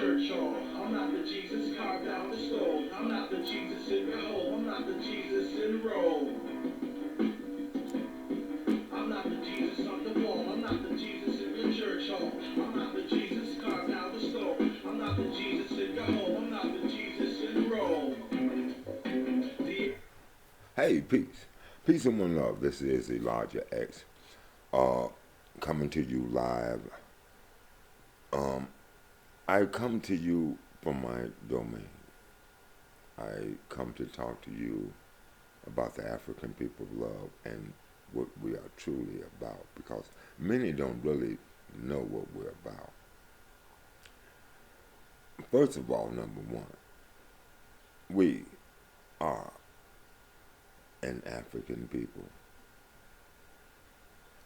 church hall. I'm not the Jesus carved out the stone. I'm not the Jesus in the hole. I'm not the Jesus in Rome. I'm not the Jesus on the wall. I'm not the Jesus in the church hall. I'm not the Jesus carved out the stone. I'm not the Jesus in the hole. I'm not the Jesus in Rome. Hey, peace. Peace and one love. This is Eliyah X, uh, coming to you live. Um, I come to you from my domain. I come to talk to you about the African people of love and what we are truly about, because many don't really know what we're about. First of all, number one, we are an African people.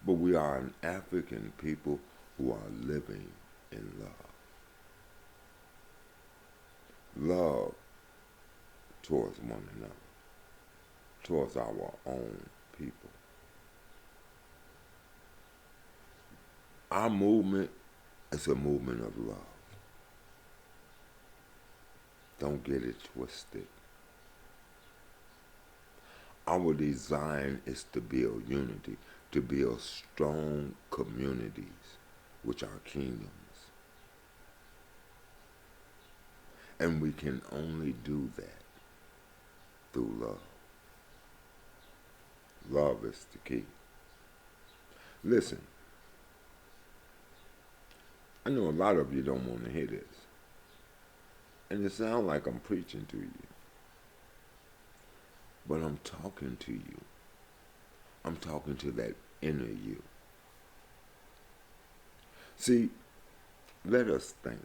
But we are an African people who are living in love. Love towards one another, towards our own people. Our movement is a movement of love. Don't get it twisted. Our design is to build unity, to build strong communities, which are kingdoms. And we can only do that through love. Love is the key. Listen, I know a lot of you don't want to hear this. And it sounds like I'm preaching to you. But I'm talking to you. I'm talking to that inner you. See, let us think.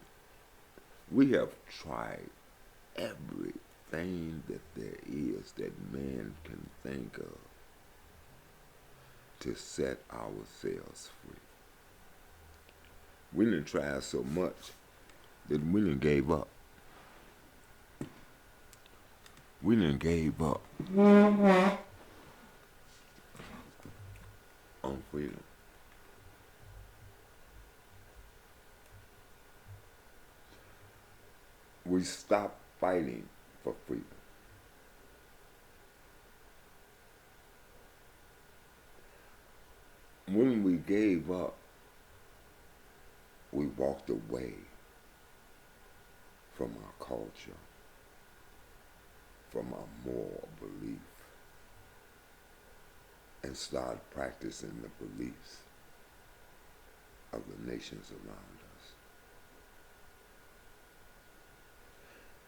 We have tried everything that there is that man can think of to set ourselves free. We done tried so much that we done gave up. We done gave up on freedom. We stopped fighting for freedom. When we gave up, we walked away from our culture, from our moral belief, and started practicing the beliefs of the nations around us.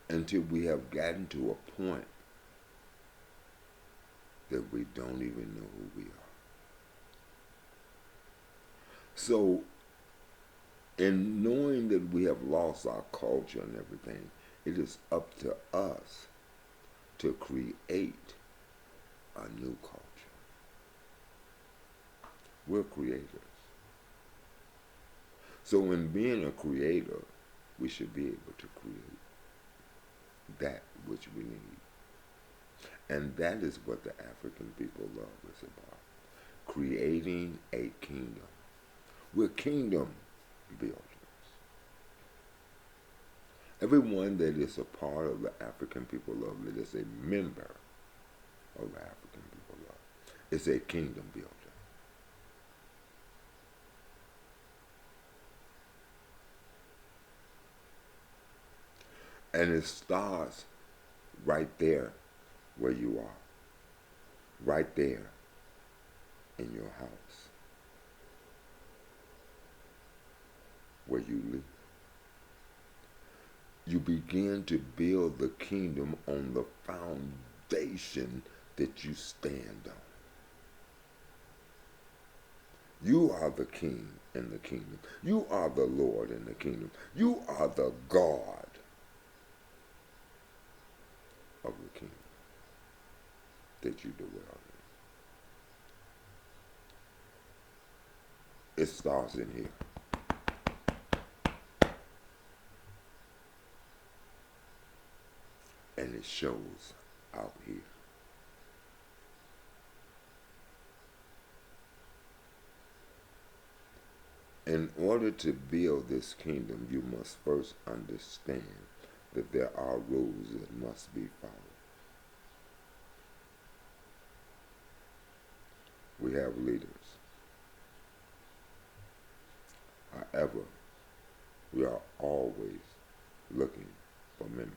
Until we have gotten to a point that we don't even know who we are. So, in knowing that we have lost our culture and everything, it is up to us to create a new culture. We're creators. So in being a creator, we should be able to create that which we need. And that is what the African people love is about. Creating a kingdom. We're kingdom builders. Everyone that is a part of the African people love, that is a member of the African people love, is a kingdom builder. And it starts right there where you are, right there in your house, where you live. You begin to build the kingdom on the foundation that you stand on. You are the king in the kingdom. You are the Lord in the kingdom. You are the God of the kingdom that you dwell in. It starts in here. And it shows out here. In order to build this kingdom, you must first understand that there are rules that must be followed. We have leaders. However, we are always looking for members.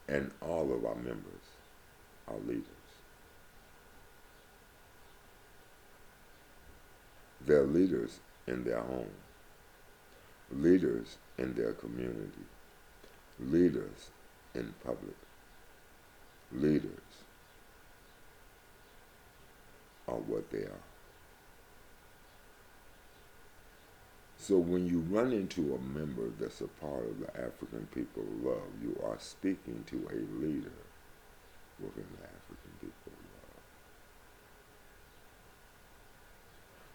And all of our members are leaders. They're leaders in their home, leaders in their community, leaders in public, leaders are what they are. So when you run into a member that's a part of the African people of love, you are speaking to a leader within the African people of love.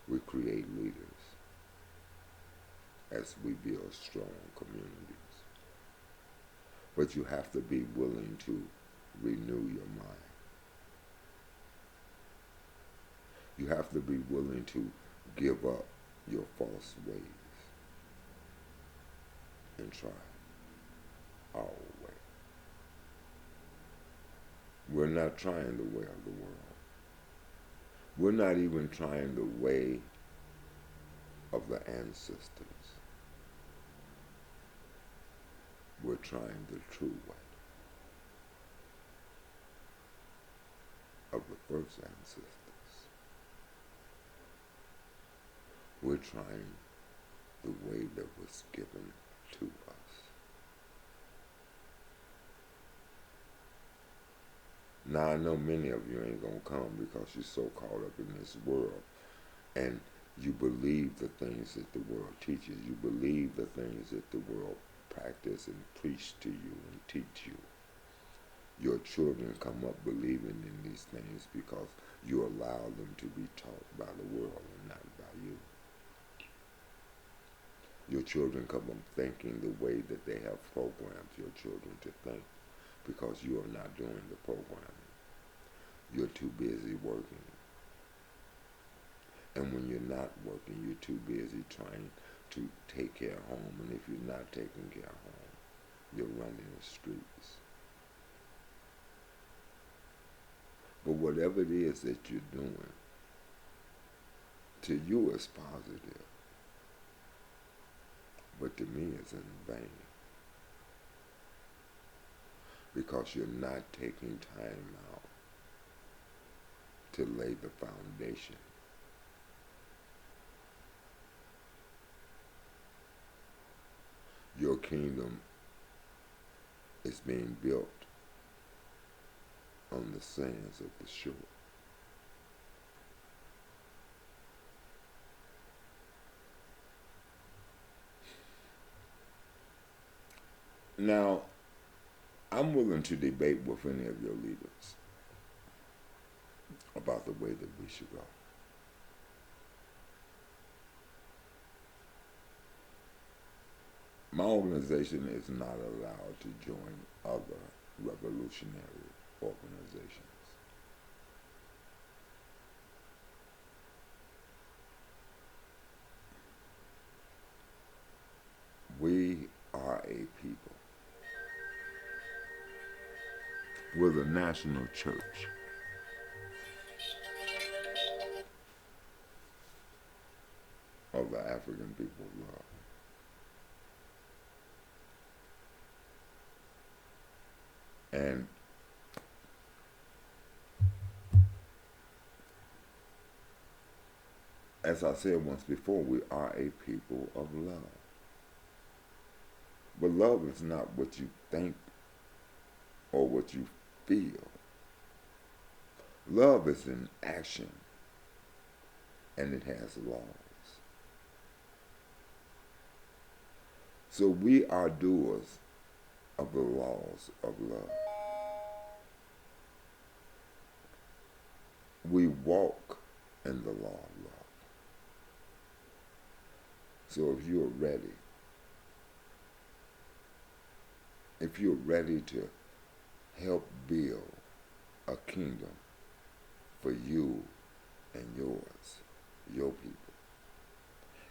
We create leaders as we build strong communities. But you have to be willing to renew your mind. You have to be willing to give up your false ways and try our way. We're not trying the way of the world. We're not even trying the way of the ancestors. We're trying the true way of the first ancestors. We're trying the way that was given to us. Now I know many of you ain't gonna come because you're so caught up in this world and you believe the things that the world teaches. You believe the things that the world practice and preach to you and teach you. Your children come up believing in these things because you allow them to be taught by the world and not by you. Your children come up thinking the way that they have programmed your children to think because you are not doing the programming. You're too busy working. And when you're not working, you're too busy trying to take care of home. And if you're not taking care of home, you're running the streets. But whatever it is that you're doing, to you it's positive. But to me it's in vain. Because you're not taking time out to lay the foundation. Your kingdom is being built on the sands of the shore. Now, I'm willing to debate with any of your leaders about the way that we should go. My organization is not allowed to join other revolutionary organizations. We are a people. We're the national church. Of the African people of love. And as I said once before, we are a people of love. But love is not what you think or what you feel. Love is an action, and it has laws. So we are doers of the laws of love. We walk in the law of love. So if you're ready to help build a kingdom for you and yours, your people,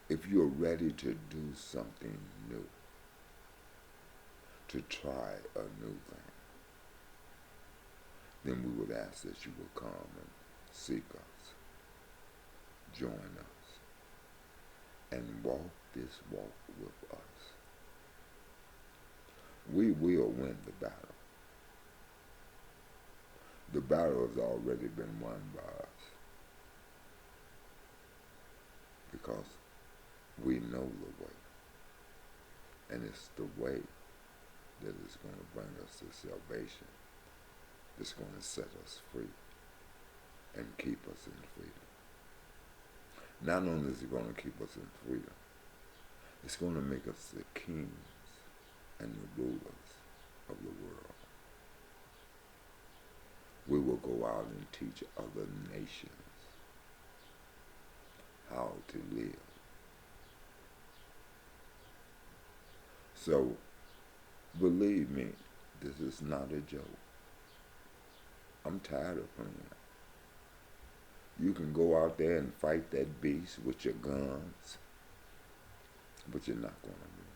if you're ready to do something new, to try a new thing, then we would ask that you will come and seek us, join us, and walk this walk with us. We will win the battle. The battle has already been won by us because we know the way. And it's the way that is going to bring us to salvation. It's going to set us free and keep us in freedom. Not only is it going to keep us in freedom, it's going to make us the kings and the rulers of the world. We will go out and teach other nations how to live. So, believe me, this is not a joke. I'm tired of playing. You can go out there and fight that beast with your guns, but you're not going to win.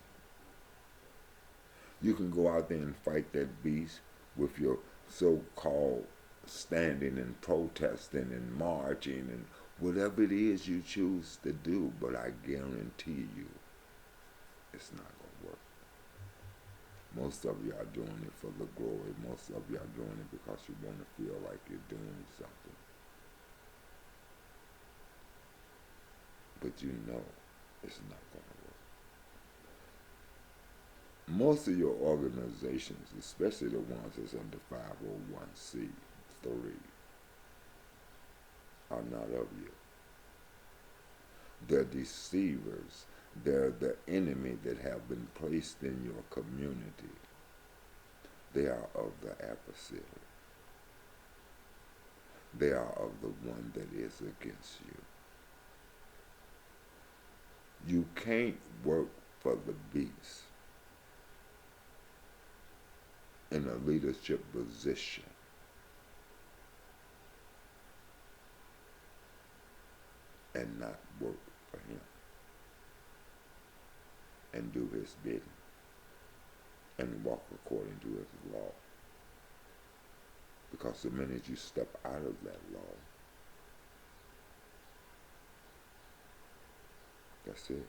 You can go out there and fight that beast with your so-called standing and protesting and marching and whatever it is you choose to do, but I guarantee you it's not going to work. Most of you are doing it for the glory. Most of you are doing it because you want to feel like you're doing something. But you know it's not going to work. Most of your organizations, especially the ones that's under 501c3, are not of you. They're deceivers. They're the enemy that have been placed in your community. They are of the adversary. They are of the one that is against you. You can't work for the beast in a leadership position and not work for him and do his bidding and walk according to his law. Because the minute you step out of that law, that's it.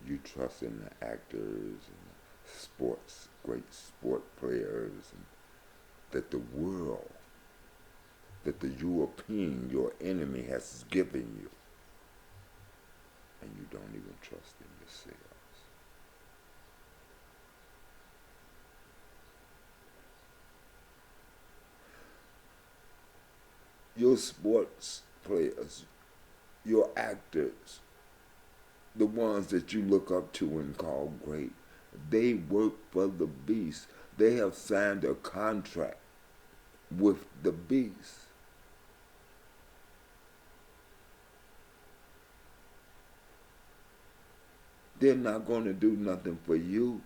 You trust in the actors and sports, great sport players, and that the world, that the European, your enemy, has given you, and you don't even trust in yourselves. Your sports players, your actors, the ones that you look up to and call great, they work for the beast. They have signed a contract with the beast. They're not going to do nothing for you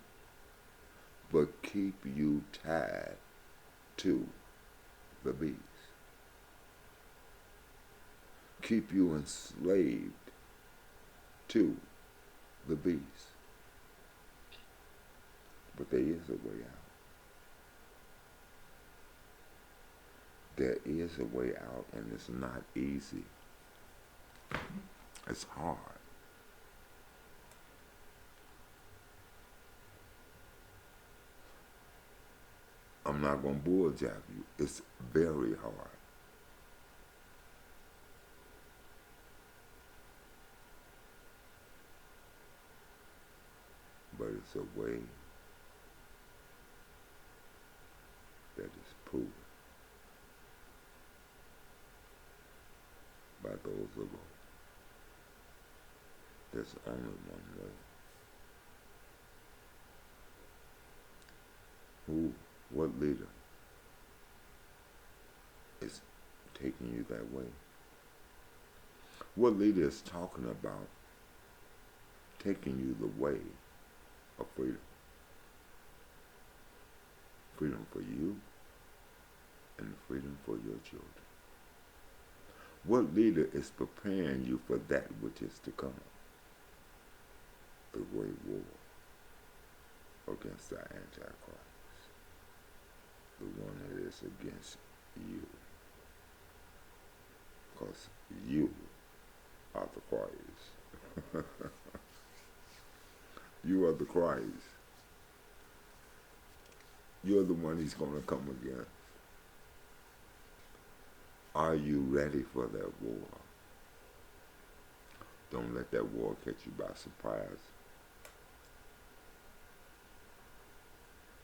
but keep you tied to the beast. Keep you enslaved to the beast. But there is a way out. There is a way out, and it's not easy. It's hard. I'm not going to bull jab you. It's very hard. But it's a way that is proven by those of us. There's only one way. What leader is taking you that way? What leader is talking about taking you the way of freedom? Freedom for you and freedom for your children. What leader is preparing you for that which is to come? The great war against the Antichrist, the one that is against you, because you are the Christ. You are the Christ. You're the one he's going to come against. Are you ready for that war? Don't let that war catch you by surprise.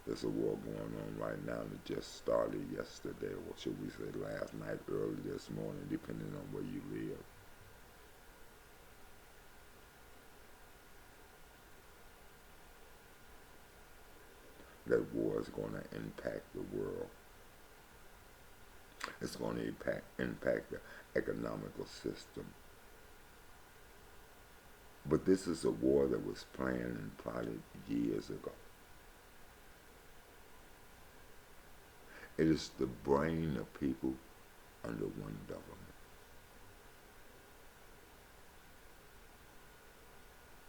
There's a war going on right now that just started yesterday, or should we say last night, early this morning, depending on where you live. That war is going to impact the world. It's going to impact the economical system. But this is a war that was planned and plotted years ago. It is the brain of people under one government.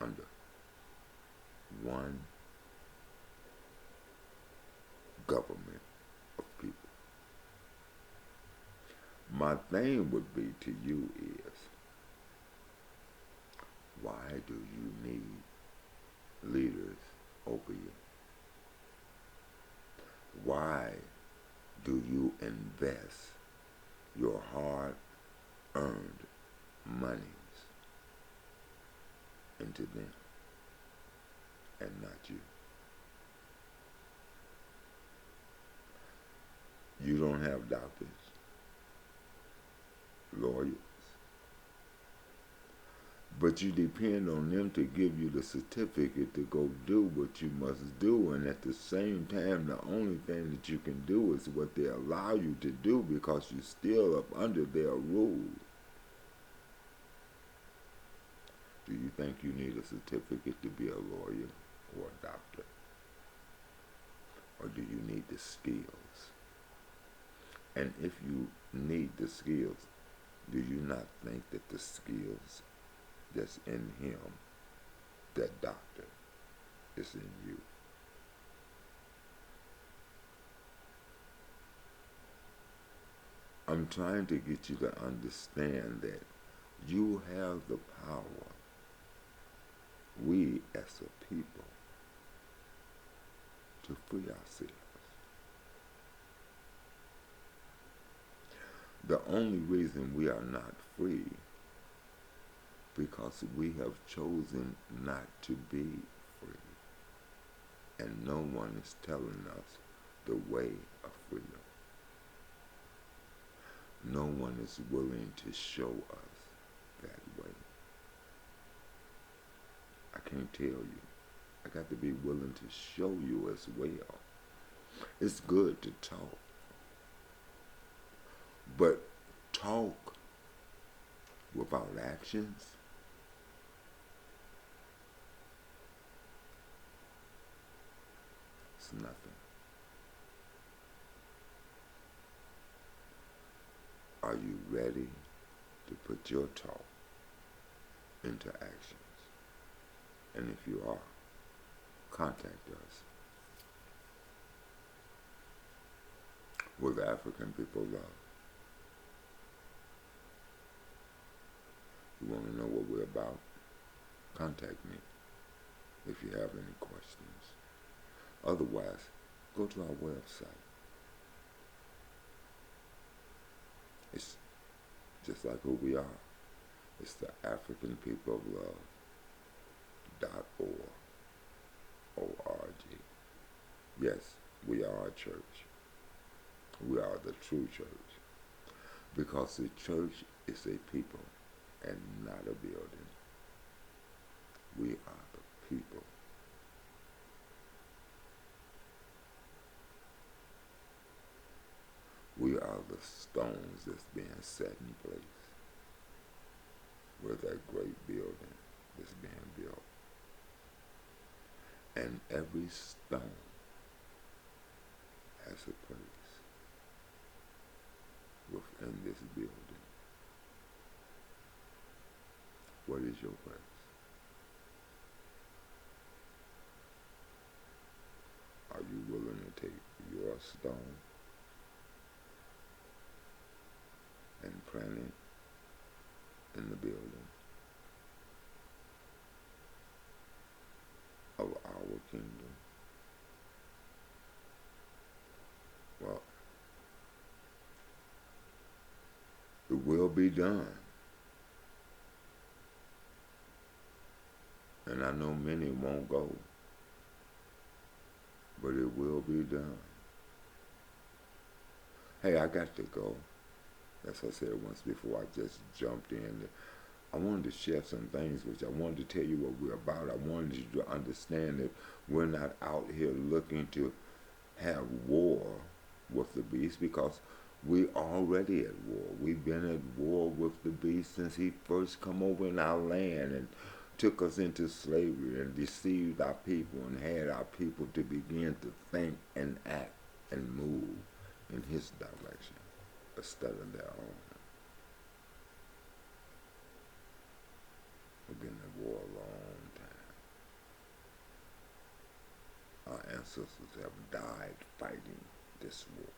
Under one government of people. My thing would be to you is, why do you need leaders over you? Why do you invest your hard-earned monies into them and not you? You don't have doctors, lawyers, but you depend on them to give you the certificate to go do what you must do, and at the same time, the only thing that you can do is what they allow you to do because you're still up under their rule. Do you think you need a certificate to be a lawyer or a doctor? Or do you need the skills? And if you need the skills, do you not think that the skills that's in him, that doctor, is in you? I'm trying to get you to understand that you have the power, we as a people, to free ourselves. The only reason we are not free because we have chosen not to be free. And no one is telling us the way of freedom. No one is willing to show us that way. I can't tell you. I got to be willing to show you as well. It's good to talk. But talk without actions, it's nothing. Are you ready to put your talk into actions? And if you are, contact us. We're the African People Love. You want to know what we're about? Contact me if you have any questions. Otherwise, go to our website. It's just like who we are. It's the African People of Love.org. O-R-G. Yes, we are a church. We are the true church. Because the church is a people and not a building. We are the people. We are the stones that's being set in place where that great building is being built. And every stone has a place. in this building? What is your place? Are you willing to take your stone and plant it in the building of our kingdom? Well, it will be done. And I know many won't go, but it will be done. Hey, I got to go. As I said once before, I just jumped in. I wanted to share some things with you. I wanted to tell you what we're about. I wanted you to understand that we're not out here looking to have war with the beast, because we're already at war. We've been at war with the beast since he first come over in our land and took us into slavery and deceived our people and had our people to begin to think and act and move in his direction instead of their own. We've been at war a long time. Our ancestors have died fighting this war.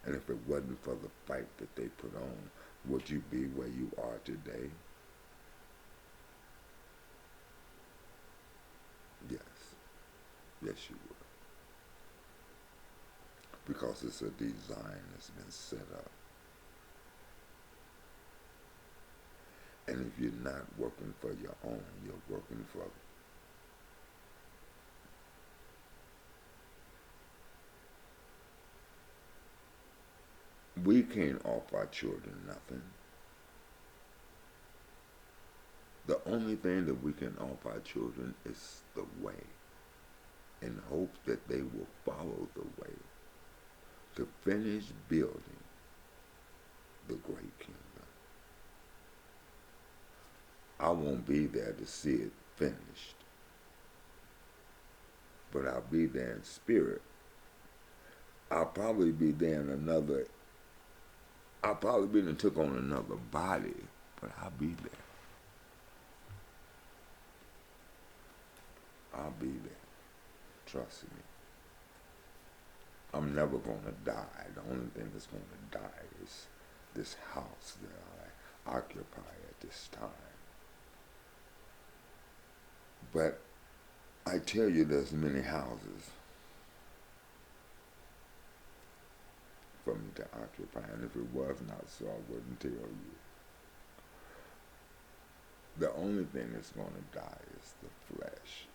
And if it wasn't for the fight that they put on, would you be where you are today? Yes. Yes, you would. Because it's a design that's been set up. And if you're not working for your own, you're working for we can't offer our children nothing. The only thing that we can offer our children is the way, in hopes that they will follow the way to finish building the great kingdom. I won't be there to see it finished, but I'll be there in spirit. I'll probably be there in I'll probably be took on another body, but I'll be there. I'll be there. Trust me. I'm never going to die. The only thing that's going to die is this house that I occupy at this time. But I tell you, there's many houses for me to occupy, and if it was not so, I wouldn't tell you. The only thing that's going to die is the flesh.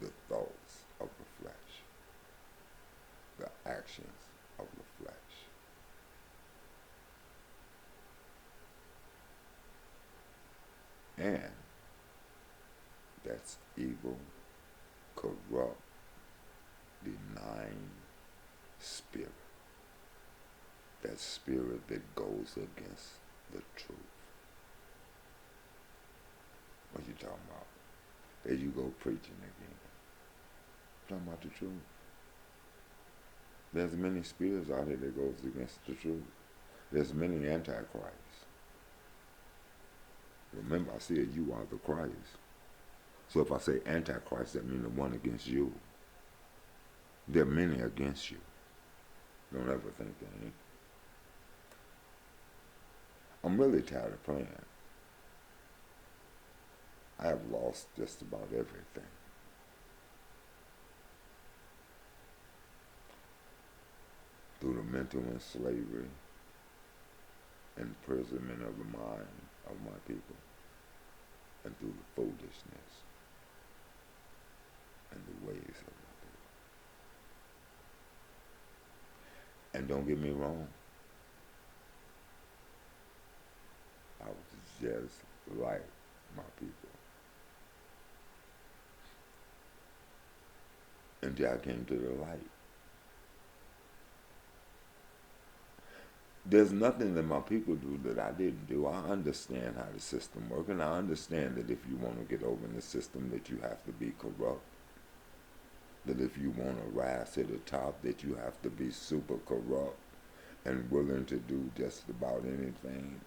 The thoughts of the flesh. The actions of the flesh. And that's evil, corrupt, denying spirit. That spirit that goes against the truth. What you talking about? There you go preaching again. Talking about the truth. There's many spirits out here that goes against the truth. There's many antichrists. Remember, I said you are the Christ. So if I say antichrist, that means the one against you. There are many against you. Don't ever think that ain't. I'm really tired of playing. I have lost just about everything. Through the mental slavery, imprisonment of the mind of my people, and through the foolishness and the ways of my people. And don't get me wrong, I was just like my people. Until I came to the light. There's nothing that my people do that I didn't do. I understand how the system works, and I understand that if you want to get over in the system that you have to be corrupt. that if you want to rise to the top, that you have to be super corrupt and willing to do just about anything.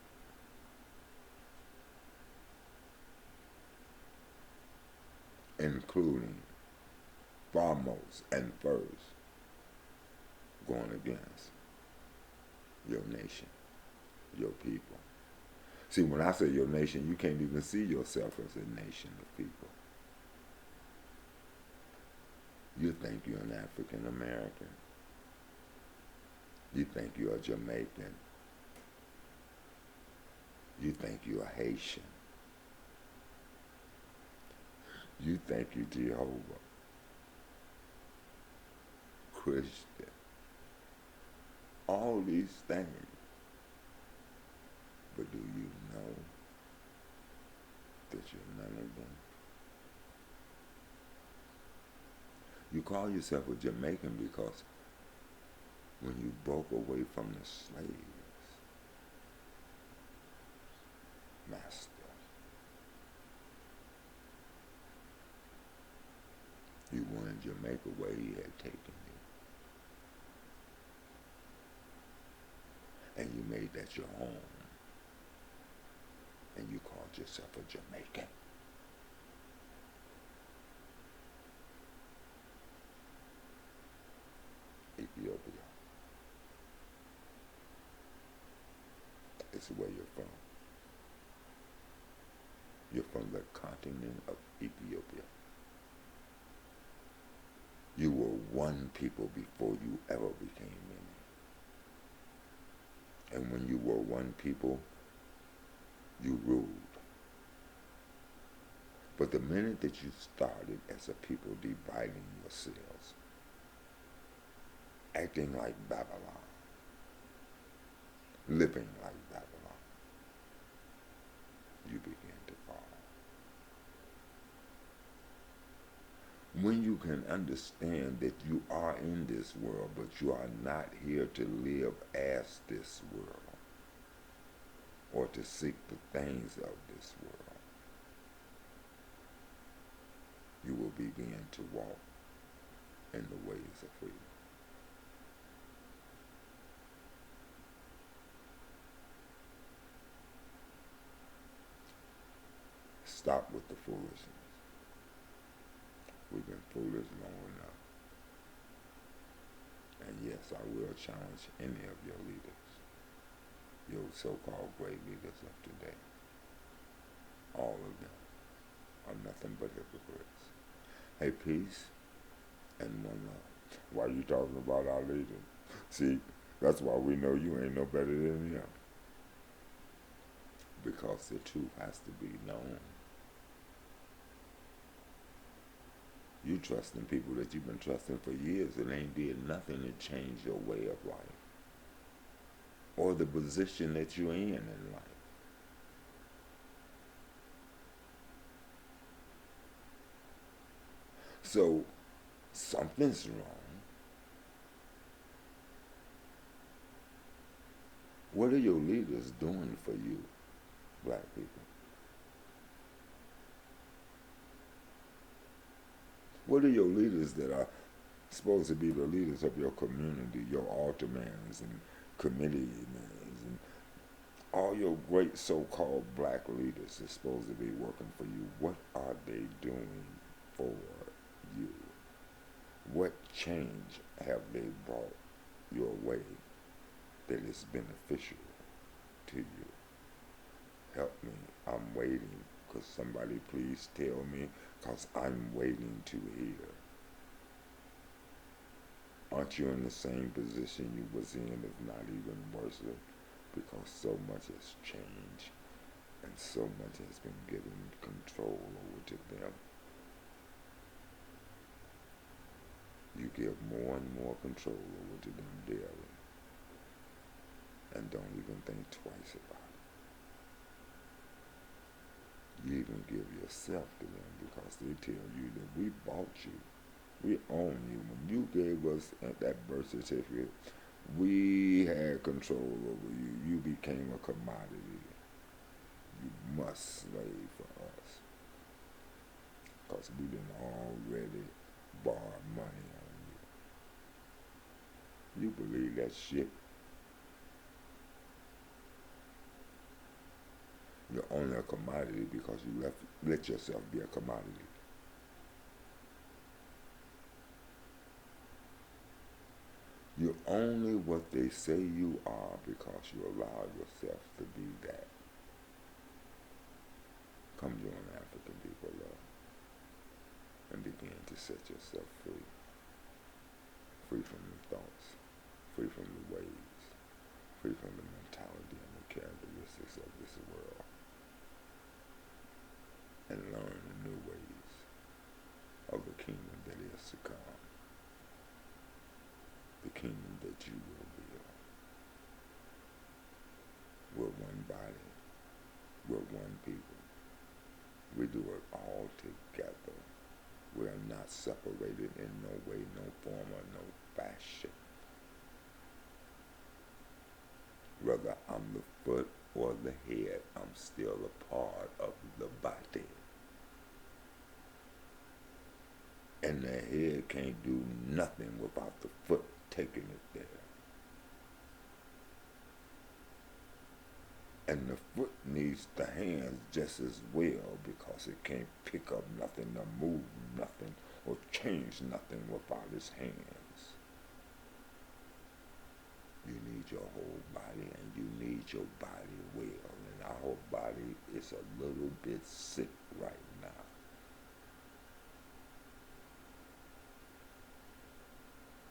Including, foremost and first, going against your nation, your people. See, when I say your nation, you can't even see yourself as a nation of people. You think you're an African American. You think you're a Jamaican. You think you're a Haitian. You think you're Jehovah, Christian. All these things. But do you know that you're none of them? You call yourself a Jamaican because when you broke away from the slaves, master, you were in Jamaica where he had taken you. And you made that your home. And you called yourself a Jamaican. Ethiopia. It's where you're from. You're from the continent of Ethiopia. You were one people before you ever became many. And when you were one people, you ruled. But the minute that you started as a people dividing yourselves, acting like Babylon, living like Babylon, you began to fall. When you can understand that you are in this world, but you are not here to live as this world, or to seek the things of this world, you will begin to walk in the ways of freedom. Stop with the foolishness. We've been foolish long enough. And yes, I will challenge any of your leaders, your so-called great leaders of today. All of them are nothing but hypocrites. Hey, peace and one love. Why are you talking about our leaders? See, that's why we know you ain't no better than them. Because the truth has to be known. You trust in people that you've been trusting for years and ain't did nothing to change your way of life or the position that you're in life. So something's wrong. What are your leaders doing for you, black people? What are your leaders that are supposed to be the leaders of your community, your altarmans and committeemen and all your great so-called black leaders are supposed to be working for you? What are they doing for you? What change have they brought your way that is beneficial to you? Help me. I'm waiting. Could somebody please tell me? Because I'm waiting to hear. Aren't you in the same position you was in, if not even worse? Because so much has changed and so much has been given control over to them. You give more and more control over to them daily and don't even think twice about it. You even give yourself to them because they tell you that we bought you. We own you. When you gave us that birth certificate, we had control over you. You became a commodity. You must slave for us. Because we done already borrow money on you. You believe that shit? You're only a commodity because you let yourself be a commodity. You're only what they say you are because you allow yourself to be that. Come join African people, love, and begin to set yourself free. Free from the thoughts, free from the ways, free from the mentality and the characteristics of this world, and learn the new ways of the kingdom that is to come, the kingdom that you will build. We're one body, we're one people. We do it all together. We are not separated in no way, no form, or no fashion. Whether I'm the foot or the head, I'm still a part of the body. And the head can't do nothing without the foot taking it there. And the foot needs the hands just as well because it can't pick up nothing or move nothing or change nothing without its hands. You need your whole body and you need your body well. And our whole body is a little bit sick right now.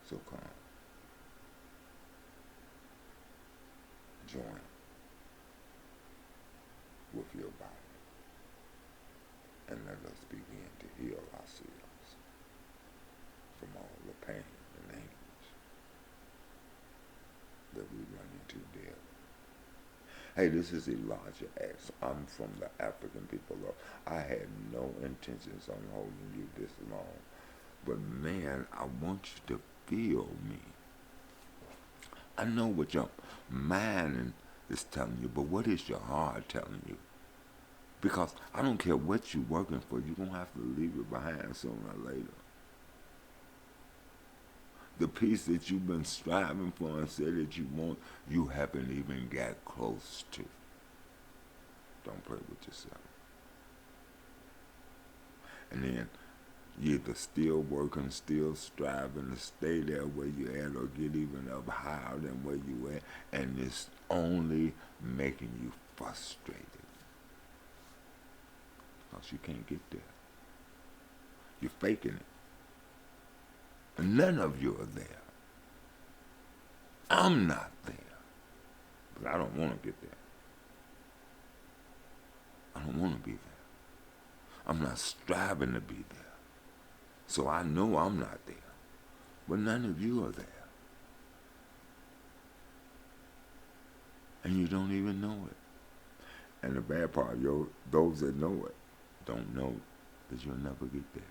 So come. Join with your body and let us begin to heal ourselves from all the pain and anguish that we run into daily. Hey, this is Eliyah X. I'm from the African people. I had no intentions on holding you this long, but man, I want you to feel me. I know what your mind is telling you, but what is your heart telling you? Because I don't care what you're working for, you're going to have to leave it behind sooner or later. The peace that you've been striving for and said that you want, you haven't even got close to. Don't play with yourself. And then you're either still working, still striving to stay there where you're at or get even up higher than where you at, and it's only making you frustrated. Because you can't get there. You're faking it. And none of you are there. I'm not there. But I don't want to get there. I don't want to be there. I'm not striving to be there. So I know I'm not there. But none of you are there. And you don't even know it. And the bad part, those that know it don't know that you'll never get there.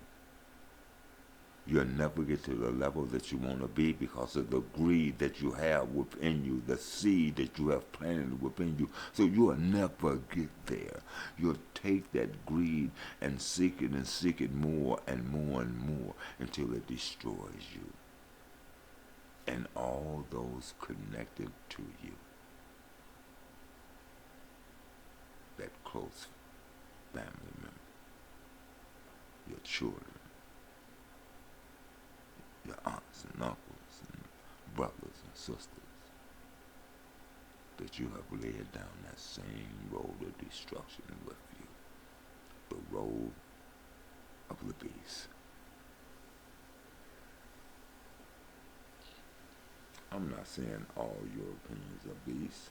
You'll never get to the level that you want to be because of the greed that you have within you, the seed that you have planted within you. So you'll never get there. You'll take that greed and seek it more and more and more until it destroys you and all those connected to you. That close family member, your children, your aunts and uncles and brothers and sisters, that you have led down that same road of destruction with you, the road of the beast. I'm not saying all Europeans are beasts.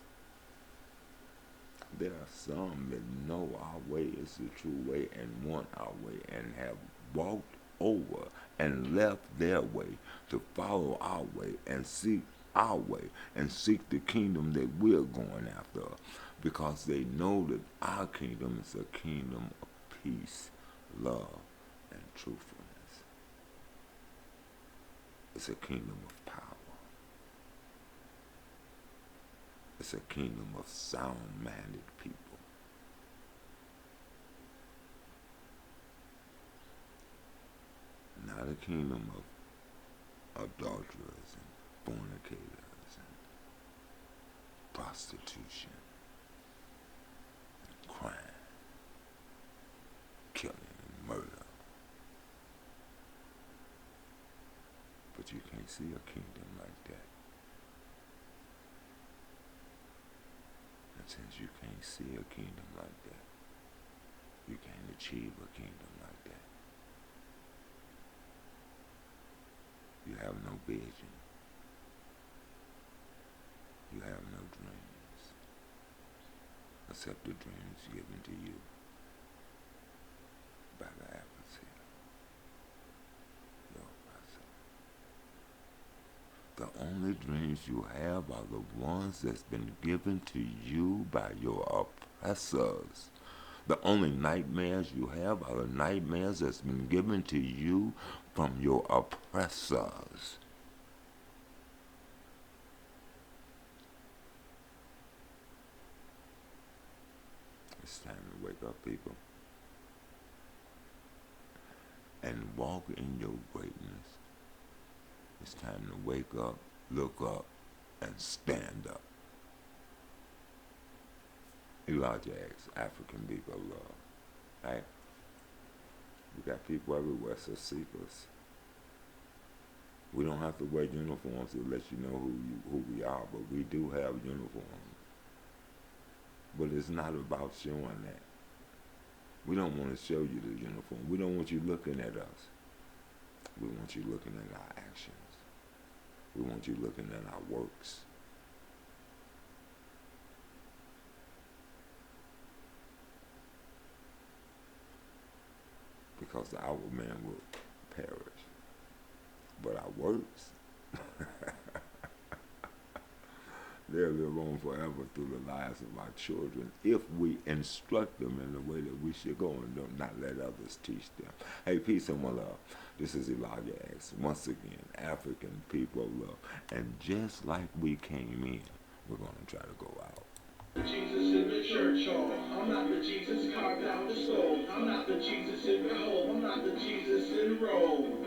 There are some that know our way is the true way and want our way and have walked over and left their way to follow our way and seek our way and seek the kingdom that we're going after, because they know that our kingdom is a kingdom of peace, love, and truthfulness. It's a kingdom of power. It's a kingdom of sound-minded people. Not not a kingdom of adulterers and fornicators and prostitution, crime, killing, and murder. But you can't see a kingdom like that. And since you can't see a kingdom like that, you can't achieve a kingdom like that. You have no vision. You have no dreams, except the dreams given to you by the adversary, your adversary. The only dreams you have are the ones that's been given to you by your oppressors. The only nightmares you have are the nightmares that's been given to you from your oppressors. It's time to wake up, people, and walk in your greatness. It's time to wake up, look up, and stand up. Eliyah X, African people love. Right? We got people everywhere, so seek us. We don't have to wear uniforms to let you know who we are, but we do have uniforms. But it's not about showing that. We don't want to show you the uniform. We don't want you looking at us. We want you looking at our actions. We want you looking at our works. Because the outward man will perish. But our works, they'll live on forever through the lives of our children if we instruct them in the way that we should go and do not let others teach them. Hey, peace and one love. This is Eliyah X. Once again, African people love. And just like we came in, we're going to try to go out. Jesus in the church hall. I'm not the Jesus carved out the stone. I'm not the Jesus in the home. I'm not the Jesus in Rome.